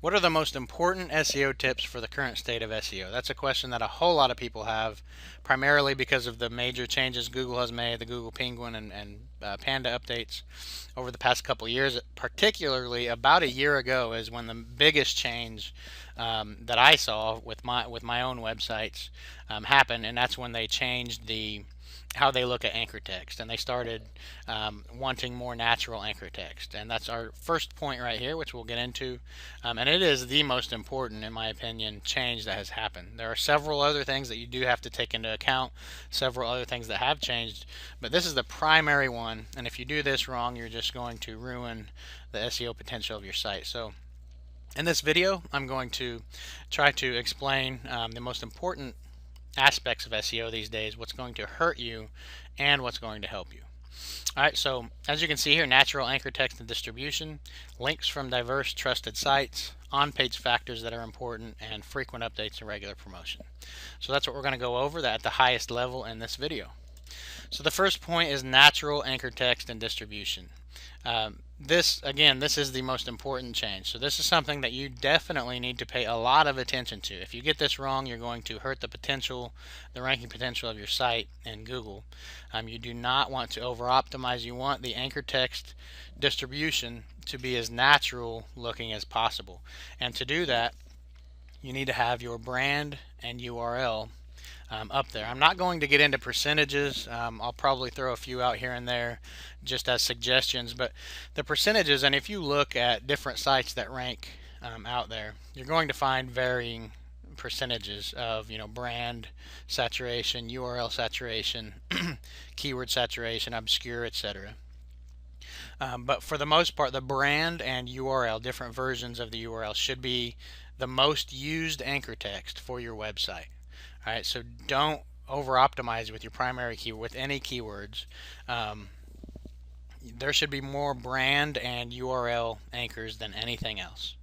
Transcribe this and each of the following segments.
What are the most important SEO tips for the current state of SEO? That's a question that a whole lot of people have, primarily because of the major changes Google has made, the Google Penguin and Panda updates over the past couple of years. Particularly about a year ago is when the biggest change that I saw with my own websites happened, and that's when they changed the how they look at anchor text, and they started wanting more natural anchor text. And that's our first point right here, which we'll get into. And it is the most important, in my opinion, change that has happened. There are several other things that you do have to take into account, several other things that have changed, but this is the primary one. And if you do this wrong, you're just going to ruin the SEO potential of your site. So in this video, I'm going to try to explain the most important aspects of SEO these days, what's going to hurt you, and what's going to help you. Alright, so as you can see here, natural anchor text and distribution, links from diverse trusted sites, on-page factors that are important, and frequent updates and regular promotion. So that's what we're going to go over that at the highest level in this video. So the first point is natural anchor text and distribution. This is the most important change. So this is something that you definitely need to pay a lot of attention to. If you get this wrong, you're going to hurt the ranking potential of your site in Google. You do not want to over-optimize. You want the anchor text distribution to be as natural looking as possible. And to do that, you need to have your brand and URL up there. I'm not going to get into percentages. I'll probably throw a few out here and there just as suggestions, but the percentages, and if you look at different sites that rank out there, you're going to find varying percentages of brand saturation, URL saturation, keyword saturation, obscure, etc. But for the most part, the brand and URL, different versions of the URL, should be the most used anchor text for your website. All right, so don't over optimize with your primary keyword, with any keywords. There should be more brand and URL anchors than anything else.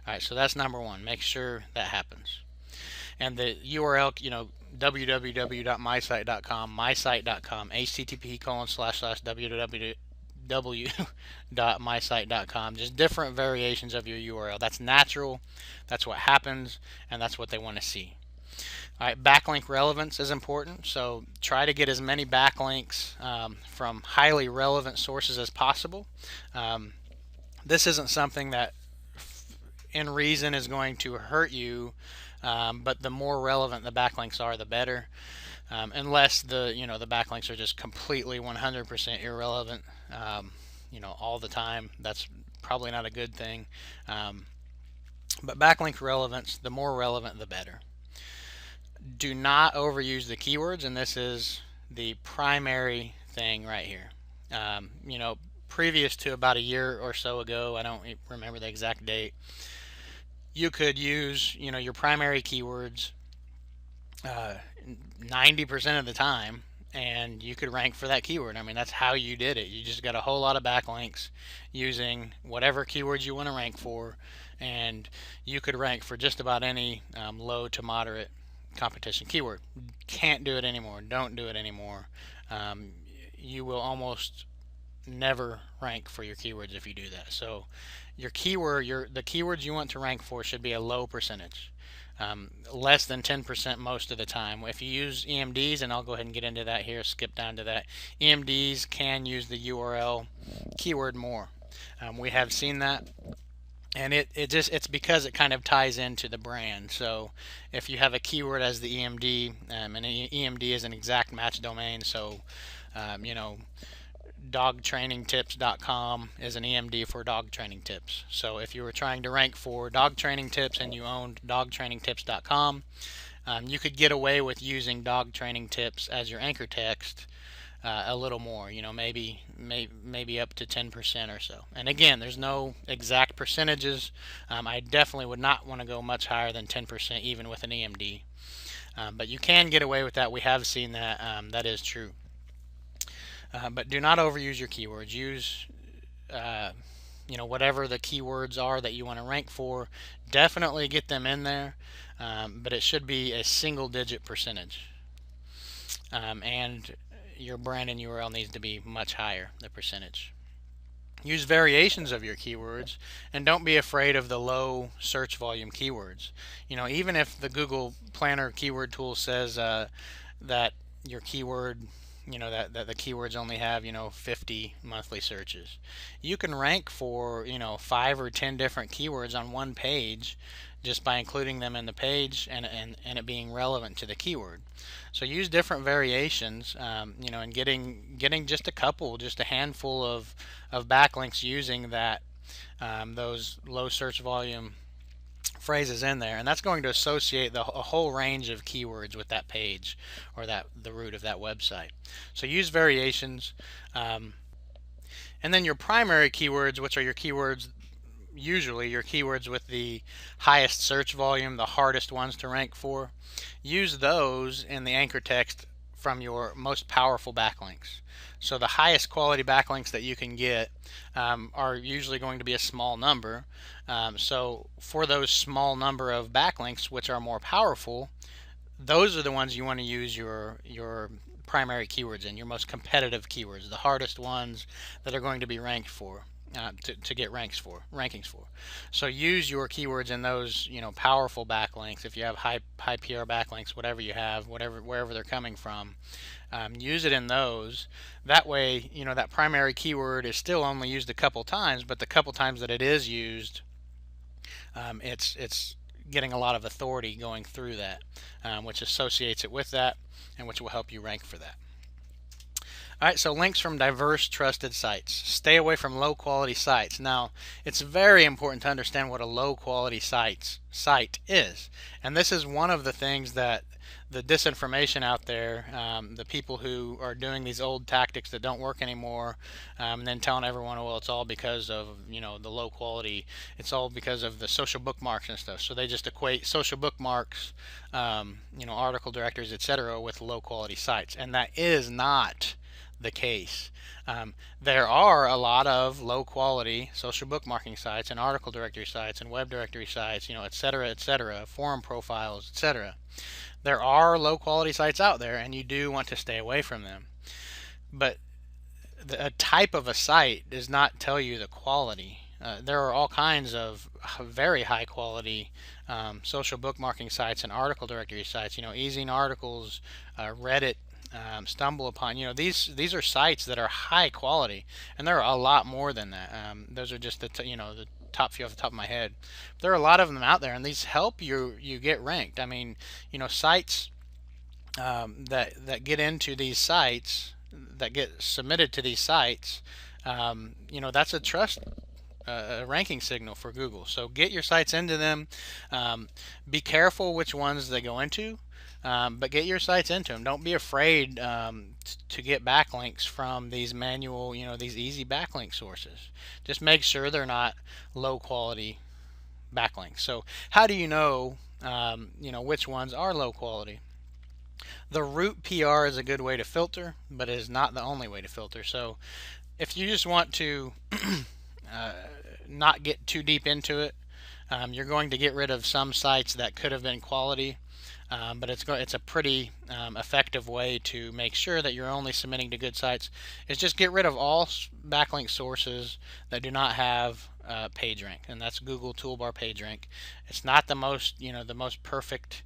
All right, so that's number one. Make sure that happens. And the URL, www.mysite.com, mysite.com, http://www.mysite.com, just different variations of your URL. That's natural, that's what happens, and that's what they want to see. All right, backlink relevance is important, so try to get as many backlinks from highly relevant sources as possible. This isn't something that in reason is going to hurt you, but the more relevant the backlinks are, the better. Unless the backlinks are just completely 100% irrelevant, all the time. That's probably not a good thing. But backlink relevance, the more relevant, the better. Do not overuse the keywords, and this is the primary thing right here. Previous to about a year or so ago, I don't remember the exact date, you could use your primary keywords 90% of the time, and you could rank for that keyword. I mean, that's how you did it. You just got a whole lot of backlinks using whatever keywords you want to rank for, and you could rank for just about any low to moderate competition keyword. Can't do it anymore. Don't do it anymore. You will almost never rank for your keywords if you do that. So the keywords you want to rank for should be a low percentage. Less than 10% most of the time. If you use EMDs, and I'll go ahead and get into that here, skip down to that, EMDs can use the URL keyword more. We have seen that, and it's because it kind of ties into the brand. So if you have a keyword as the EMD, and EMD is an exact match domain, so dogtrainingtips.com is an EMD for dog training tips. So if you were trying to rank for dog training tips and you owned dogtrainingtips.com, you could get away with using dog training tips as your anchor text a little more, maybe up to 10% or so. And again, there's no exact percentages. I definitely would not want to go much higher than 10% even with an EMD. But you can get away with that. We have seen that. That is true. But do not overuse your keywords. Use whatever the keywords are that you want to rank for. Definitely get them in there, but it should be a single-digit percentage. And your brand and URL needs to be much higher, the percentage. Use variations of your keywords, and don't be afraid of the low search volume keywords. Even if the Google Planner keyword tool says that your keyword, that the keywords only have 50 monthly searches, you can rank for 5 or 10 different keywords on one page just by including them in the page, and it being relevant to the keyword. So use different variations, and getting just a handful of backlinks using those low search volume phrases in there, and that's going to associate a whole range of keywords with that page or the root of that website. So use variations, and then your primary keywords, which are your keywords, usually your keywords with the highest search volume, the hardest ones to rank for. Use those in the anchor text from your most powerful backlinks. So the highest quality backlinks that you can get are usually going to be a small number. So for those small number of backlinks, which are more powerful, those are the ones you want to use your primary keywords in, your most competitive keywords, the hardest ones that are going to be ranked for. To get rankings for. So use your keywords in those powerful backlinks. If you have high PR backlinks, whatever you have, wherever they're coming from, use it in those. That way, that primary keyword is still only used a couple times, but the couple times that it is used, it's getting a lot of authority going through that, which associates it with that, and which will help you rank for that. Alright, so links from diverse trusted sites. Stay away from low quality sites. Now, it's very important to understand what a low quality site is. And this is one of the things that the disinformation out there, the people who are doing these old tactics that don't work anymore, and then telling everyone, well, it's all because of the low quality, it's all because of the social bookmarks and stuff. So they just equate social bookmarks, article directories, etc., with low quality sites, and that is not the case. There are a lot of low quality social bookmarking sites and article directory sites and web directory sites, etc., forum profiles, etc. There are low quality sites out there, and you do want to stay away from them. But a type of a site does not tell you the quality. There are all kinds of very high quality social bookmarking sites and article directory sites, Easing Articles, Reddit, Stumble Upon. These are sites that are high quality, and there are a lot more than that. Those are just the top few off the top of my head. There are a lot of them out there, and these help you get ranked. I mean, sites that get into these sites, that get submitted to these sites, that's a trust ranking signal for Google. So get your sites into them. Be careful which ones they go into. But get your sites into them. Don't be afraid to get backlinks from these manual, these easy backlink sources. Just make sure they're not low quality backlinks. So how do you know, which ones are low quality? The root PR is a good way to filter, but it is not the only way to filter. So if you just want to not get too deep into it, you're going to get rid of some sites that could have been quality. But it's a pretty effective way to make sure that you're only submitting to good sites. Is just get rid of all backlink sources that do not have PageRank, and that's Google Toolbar PageRank. It's not the most perfect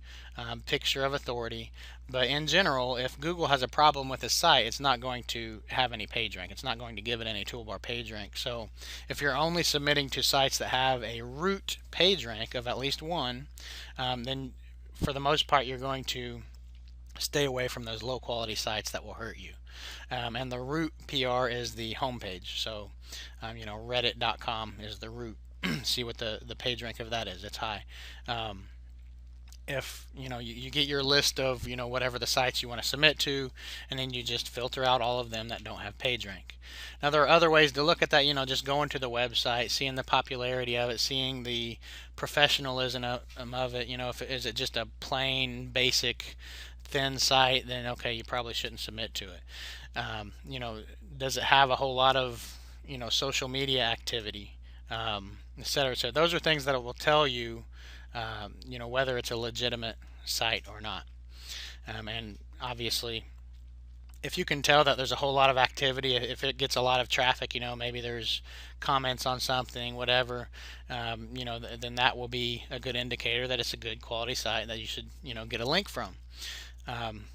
picture of authority, but in general, if Google has a problem with a site, it's not going to have any PageRank. It's not going to give it any Toolbar PageRank. So if you're only submitting to sites that have a root PageRank of at least one, then for the most part, you're going to stay away from those low quality sites that will hurt you. And the root PR is the home page. So, reddit.com is the root. See what the page rank of that is. It's high. If you get your list of whatever the sites you want to submit to, and then you just filter out all of them that don't have PageRank. Now there are other ways to look at that. Just going to the website, seeing the popularity of it, seeing the professionalism of it. Is it just a plain basic thin site, then okay, you probably shouldn't submit to it. Does it have a whole lot of social media activity, etc. So those are things that will tell you whether it's a legitimate site or not. And obviously, if you can tell that there's a whole lot of activity, if it gets a lot of traffic, maybe there's comments on something, whatever, then that will be a good indicator that it's a good quality site that you should, get a link from. Um,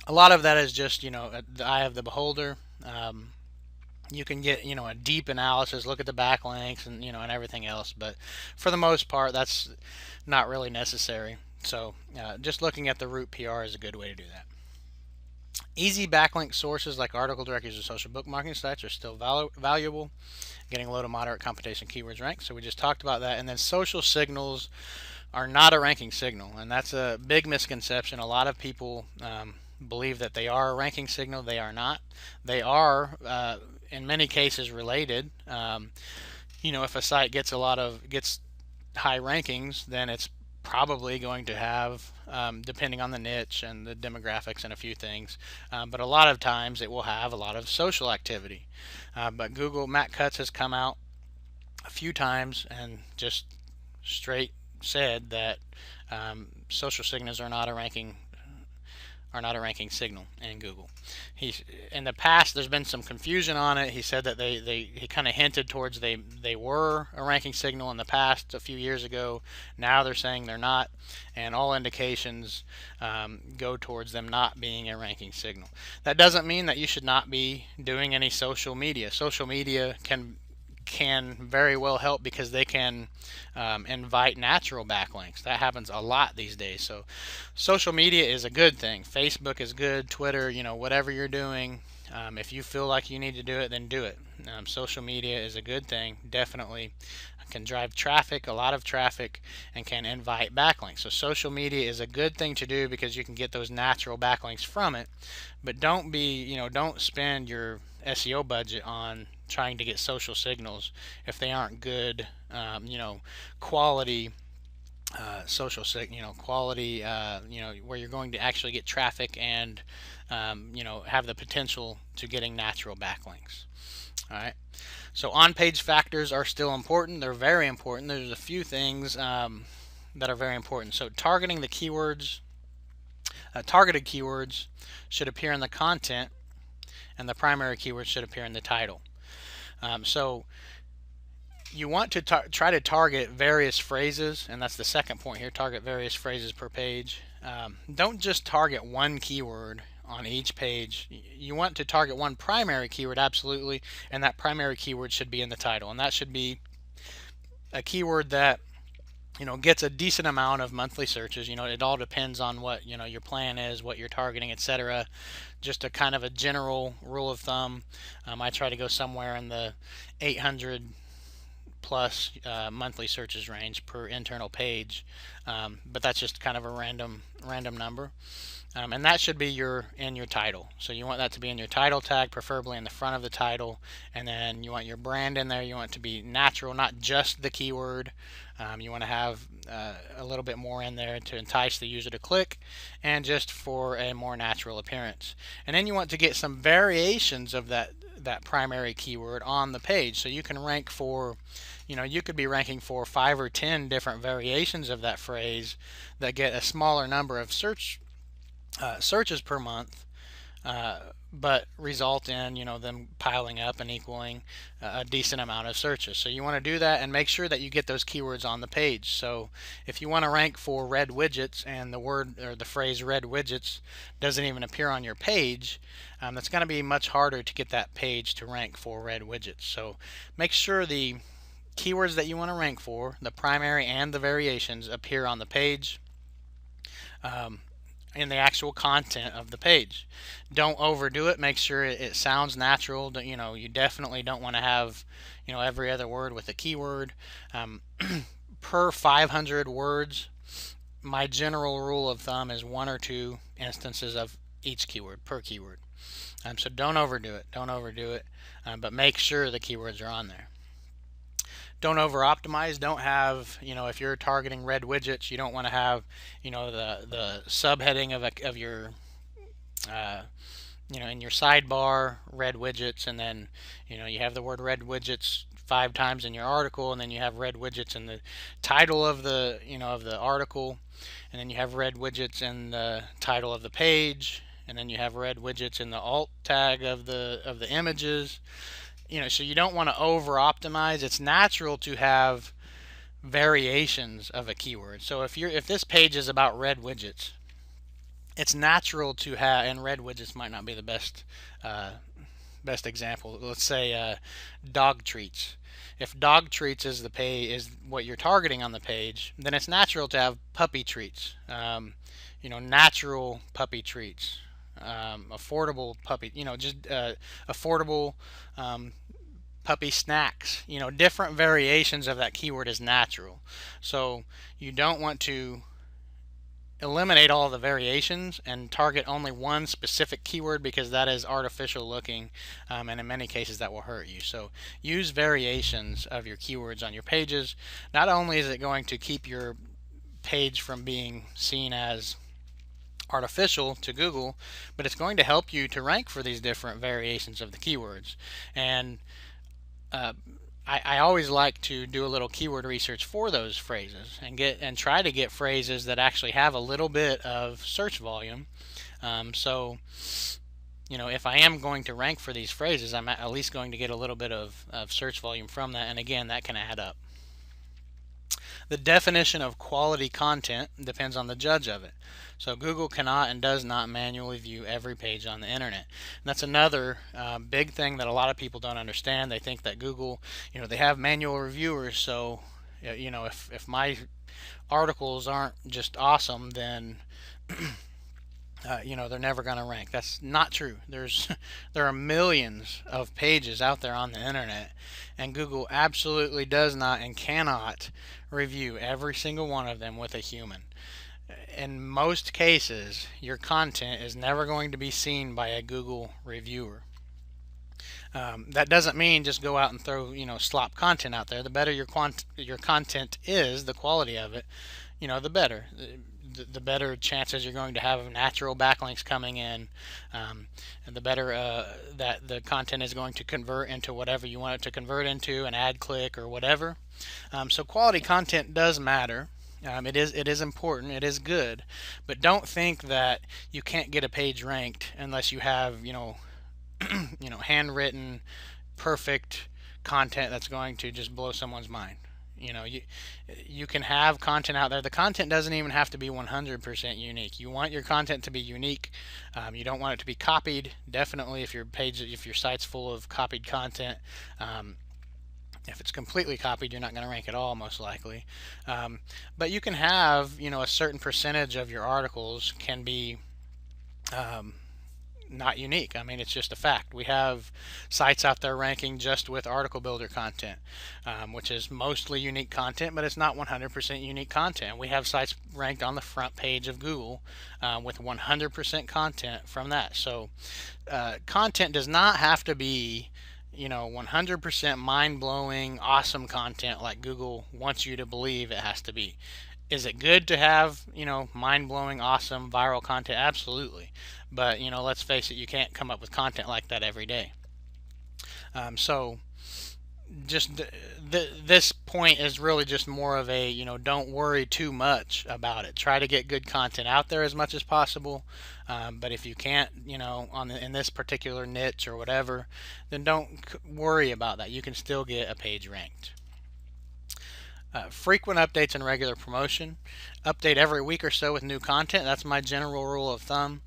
a lot of that is just, the eye of the beholder. You can get, a deep analysis, look at the backlinks and everything else, but for the most part, that's not really necessary. So just looking at the root PR is a good way to do that. Easy backlink sources like article directories or social bookmarking sites are still valuable, getting low to moderate competition keywords ranked. So we just talked about that. And then social signals are not a ranking signal, and that's a big misconception. A lot of people believe that they are a ranking signal. They are not. They are, in many cases, related. If a site gets high rankings, then it's probably going to have, depending on the niche and the demographics and a few things, but a lot of times it will have a lot of social activity. But Matt Cutts has come out a few times and just straight said that social signals are not a ranking signal in Google. In the past, there's been some confusion on it. He said that he kind of hinted towards they were a ranking signal in the past a few years ago. Now they're saying they're not, and all indications go towards them not being a ranking signal. That doesn't mean that you should not be doing any social media. Social media can very well help because they can invite natural backlinks. That happens a lot these days. So social media is a good thing. Facebook is good, Twitter, whatever you're doing, if you feel like you need to do it, then do it. Social media is a good thing, definitely. Can drive traffic, a lot of traffic, and can invite backlinks. So social media is a good thing to do because you can get those natural backlinks from it. But don't spend your SEO budget on trying to get social signals if they aren't good, quality social quality, where you're going to actually get traffic and, have the potential to getting natural backlinks. All right. So on-page factors are still important. They're very important. There's a few things that are very important. So targeting the keywords, targeted keywords should appear in the content, and the primary keywords should appear in the title. So you want to try to target various phrases, and that's the second point here, target various phrases per page. Don't just target one keyword on each page. You want to target one primary keyword, absolutely, and that primary keyword should be in the title, and that should be a keyword that gets a decent amount of monthly searches. It all depends on what your plan is, what you're targeting, etc. Just a kind of a general rule of thumb. I try to go somewhere in the 800 plus monthly searches range per internal page, but that's just kind of a random number. And that should be in your title. So you want that to be in your title tag, preferably in the front of the title, and then you want your brand in there. You want it to be natural, not just the keyword. You want to have a little bit more in there to entice the user to click, and just for a more natural appearance. And then you want to get some variations of that primary keyword on the page, so you can rank for, you could be ranking for 5 or 10 different variations of that phrase that get a smaller number of searches per month, but result in them piling up and equaling a decent amount of searches. So you want to do that and make sure that you get those keywords on the page. So if you want to rank for red widgets and the word or the phrase red widgets doesn't even appear on your page, that's going to be much harder to get that page to rank for red widgets. So make sure the keywords that you want to rank for, the primary and the variations, appear on the page. In the actual content of the page. Don't overdo it. Make sure it sounds natural. You definitely don't want to have every other word with a keyword. Per 500 words, my general rule of thumb is 1 or 2 instances of each keyword per keyword. So don't overdo it. But make sure the keywords are on there. Don't over optimize. Don't have, if you're targeting red widgets, you don't want to have, the subheading of your, in your sidebar, red widgets, and then, you have the word red widgets 5 times in your article, and then you have red widgets in the title of the, of the article, and then you have red widgets in the title of the page, and then you have red widgets in the alt tag of the images. So you don't want to over optimize. It's natural to have variations of a keyword. So if this page is about red widgets, it's natural to have, and red widgets might not be the best example. Let's say dog treats. If dog treats is what you're targeting on the page, then it's natural to have puppy treats. Natural puppy treats, affordable puppy. Just affordable puppy snacks. Different variations of that keyword is natural. So you don't want to eliminate all the variations and target only one specific keyword, because that is artificial looking, and in many cases that will hurt you. So use variations of your keywords on your pages. Not only is it going to keep your page from being seen as artificial to Google, but it's going to help you to rank for these different variations of the keywords. And I always like to do a little keyword research for those phrases and try to get phrases that actually have a little bit of search volume. So if I am going to rank for these phrases, I'm at least going to get a little bit of search volume from that, and again, that can add up. The definition of quality content depends on the judge of it. So Google cannot and does not manually view every page on the internet. And that's another big thing that a lot of people don't understand. They think that Google, they have manual reviewers, so if my articles aren't just awesome, then they're never going to rank. That's not true. There are millions of pages out there on the internet, and Google absolutely does not and cannot review every single one of them with a human. In most cases, your content is never going to be seen by a Google reviewer. That doesn't mean just go out and throw slop content out there. The better your content is, the quality of it, the better. The better chances you're going to have of natural backlinks coming in, and the better that the content is going to convert into whatever you want it to convert into, an ad click or whatever. So quality content does matter. It is important. It is good, but don't think that you can't get a page ranked unless you have handwritten, perfect content that's going to just blow someone's mind. You can have content out there. The content doesn't even have to be 100% unique. You want your content to be unique. You don't want it to be copied. Definitely, if your site's full of copied content, if it's completely copied, you're not going to rank at all, most likely. But you can have, a certain percentage of your articles can be not unique. I mean, it's just a fact. We have sites out there ranking just with article builder content, which is mostly unique content, but it's not 100% unique content. We have sites ranked on the front page of Google with 100% content from that. So content does not have to be 100% mind-blowing, awesome content like Google wants you to believe it has to be. Is it good to have, mind-blowing, awesome, viral content? Absolutely. But, let's face it, you can't come up with content like that every day. So just this point is really just more of a, don't worry too much about it. Try to get good content out there as much as possible. But if you can't, in this particular niche or whatever, then don't worry about that. You can still get a page ranked. Frequent updates and regular promotion. Update every week or so with new content. That's my general rule of thumb.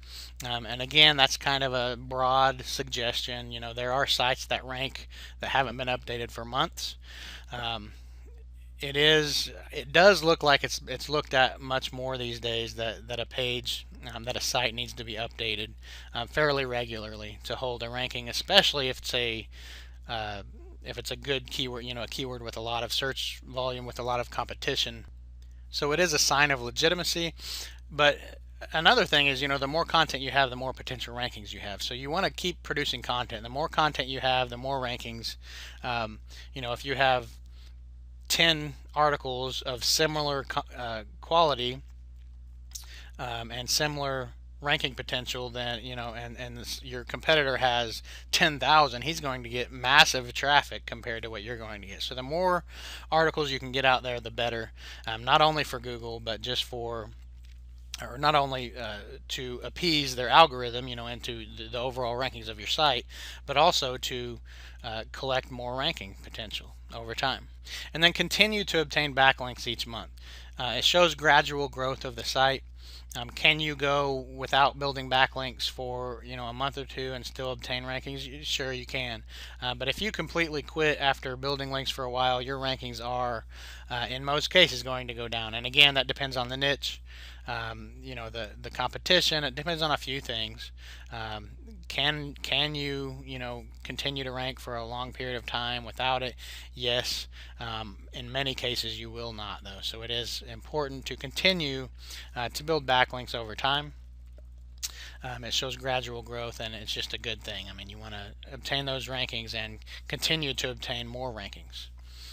And again, that's kind of a broad suggestion. There are sites that rank that haven't been updated for months. It does look like it's looked at much more these days that a page, that a site needs to be updated fairly regularly to hold a ranking, especially if it's a good keyword, a keyword with a lot of search volume, with a lot of competition. So it is a sign of legitimacy. But another thing is, the more content you have, the more potential rankings you have. So you want to keep producing content. The more content you have, the more rankings. If you have 10 articles of similar quality and similar ranking potential, then and your competitor has 10,000, he's going to get massive traffic compared to what you're going to get. So the more articles you can get out there, the better, not only for Google, but just for or not only to appease their algorithm, into the overall rankings of your site, but also to collect more ranking potential over time. And then continue to obtain backlinks each month. It shows gradual growth of the site. Can you go without building backlinks for a month or two and still obtain rankings? Sure, you can. But if you completely quit after building links for a while, your rankings are, in most cases, going to go down. And again, that depends on the niche, the competition. It depends on a few things. Um, can you continue to rank for a long period of time without it? Yes. In many cases, you will not, though. So it is important to continue to build backlinks over time. It shows gradual growth, and it's just a good thing. I mean, you want to obtain those rankings and continue to obtain more rankings.